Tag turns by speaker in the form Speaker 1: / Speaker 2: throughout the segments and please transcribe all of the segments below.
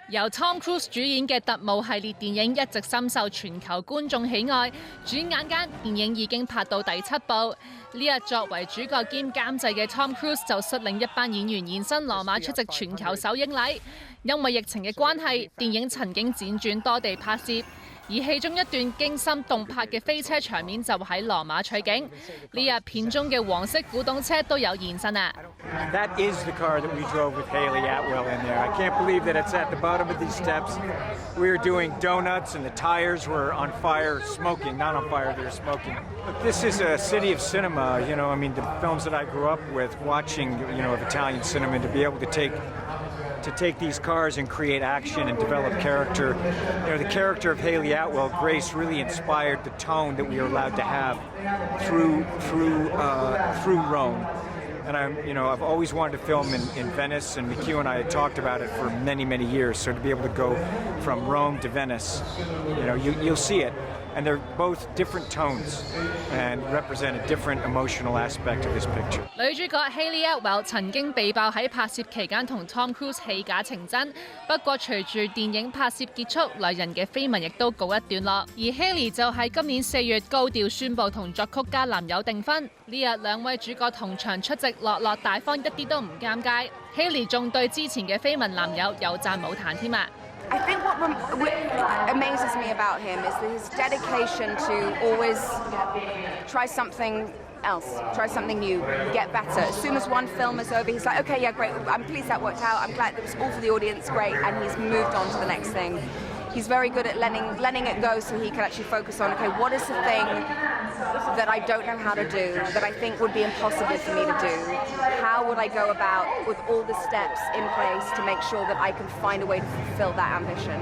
Speaker 1: 由 Tom Cruise 主演嘅特務系列電影一直深受全球觀眾喜愛，轉眼間電影已經拍到第7部。呢日作為主角兼監製嘅 Tom Cruise 就率領一班演員現身羅馬出席全球首映禮。因為疫情嘅關係，電影曾經輾轉多地拍攝，而其中一段驚心動魄嘅飛車場面就喺羅馬取景。呢日片中嘅黃色古董車都有現身啊
Speaker 2: ！That is the car that we drove with Haley Atwell in there. I can't believe that it's at the bottom of these steps. We were doing donuts and the tires were on fire, smoking. Not on fire, they were smoking. Look, this is a city of cinema. You know, I mean, the films that I grew up with, watching, you know, of Italian cinema, to be able to take these cars and create action and develop character. You know, the character of Haley Atwell, Grace, really inspired the tone that we are allowed to have through Rome. And I've always wanted to film in Venice, and McHugh and I had talked about it for many, many years. So to be able to go from Rome to Venice, you know, you'll see it. And they're both different tones and represent a different emotional aspect of this picture.
Speaker 1: 女主角 Haley Atwell 曾經被爆喺拍攝期間同 Tom Cruise 戲假情真，不過隨住電影拍攝結束，兩人嘅緋聞亦都告一段落。而 Haley 就喺今年4月高調宣布同作曲家男友訂婚。呢日兩位主角同場出席，落落大方，一啲都唔尷尬。Haley 仲對之前嘅緋聞男友有讚冇彈添啊！
Speaker 3: I think what amazes me about him is his dedication to always try something else, try something new, get better. As soon as one film is over, he's like, okay, yeah, great, I'm pleased that worked out, I'm glad it was all for the audience, great, and he's moved on to the next thing. He's very good at letting it go so he can actually focus on, okay, what is the thing that I don't know how to do, that I think would be impossible for me to do? How would I go about with all the steps in place to make sure that I can find a way to fulfill that ambition?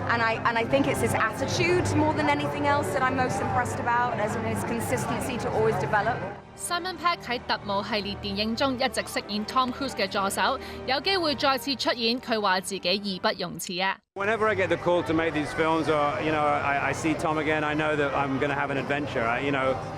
Speaker 3: And I think it's his attitude more than anything else that I'm most impressed about, as in his consistency to always develop.
Speaker 1: Simon Pegg 喺特務系列電影中一直飾演 Tom Cruise 嘅助手，有機會再次出演，佢話自己義不容辭啊。
Speaker 4: Whenever I get the call to make these films, or I see Tom again, I know that I'm going to have an adventure. I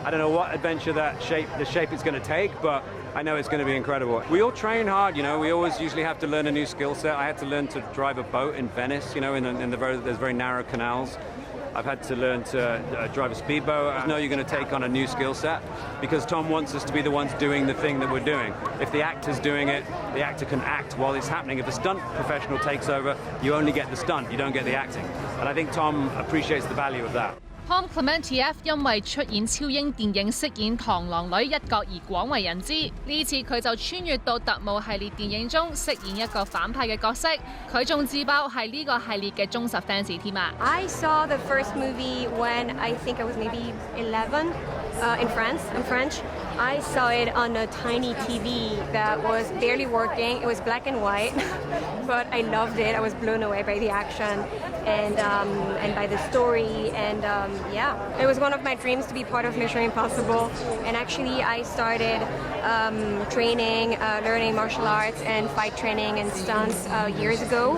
Speaker 4: don't know what adventure the shape it's going to take, but I know it's going to be incredible. We all train hard, we always usually have to learn a new skill set. I had to learn to drive a boat in Venice, there's very narrow canals. I've had to learn to drive a speedboat. I know you're going to take on a new skill set because Tom wants us to be the ones doing the thing that we're doing. If the actor's doing it, the actor can act while it's happening. If the stunt professional takes over, you only get the stunt, you don't get the acting. And I think Tom appreciates the value of that.
Speaker 1: Tom Clementieff 因為出演超英電影飾演螳螂女一角而廣為人知，呢次佢就穿越到特務系列電影中飾演一個反派嘅角色，佢仲自爆係呢個系列嘅忠實 fans 添啊
Speaker 5: I saw the first movie when I think I was maybe 11 in France, in French. I saw it on a tiny TV that was barely working. It was black and white, but I loved it. I was blown away by the action and by the story. And yeah, it was one of my dreams to be part of Mission Impossible. And actually, I started training, learning martial arts and fight training and stunts years ago.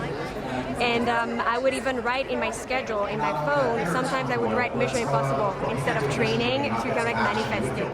Speaker 5: And I would even write in my schedule, in my phone, sometimes I would write Mission Impossible instead of training to kind of like manifest it.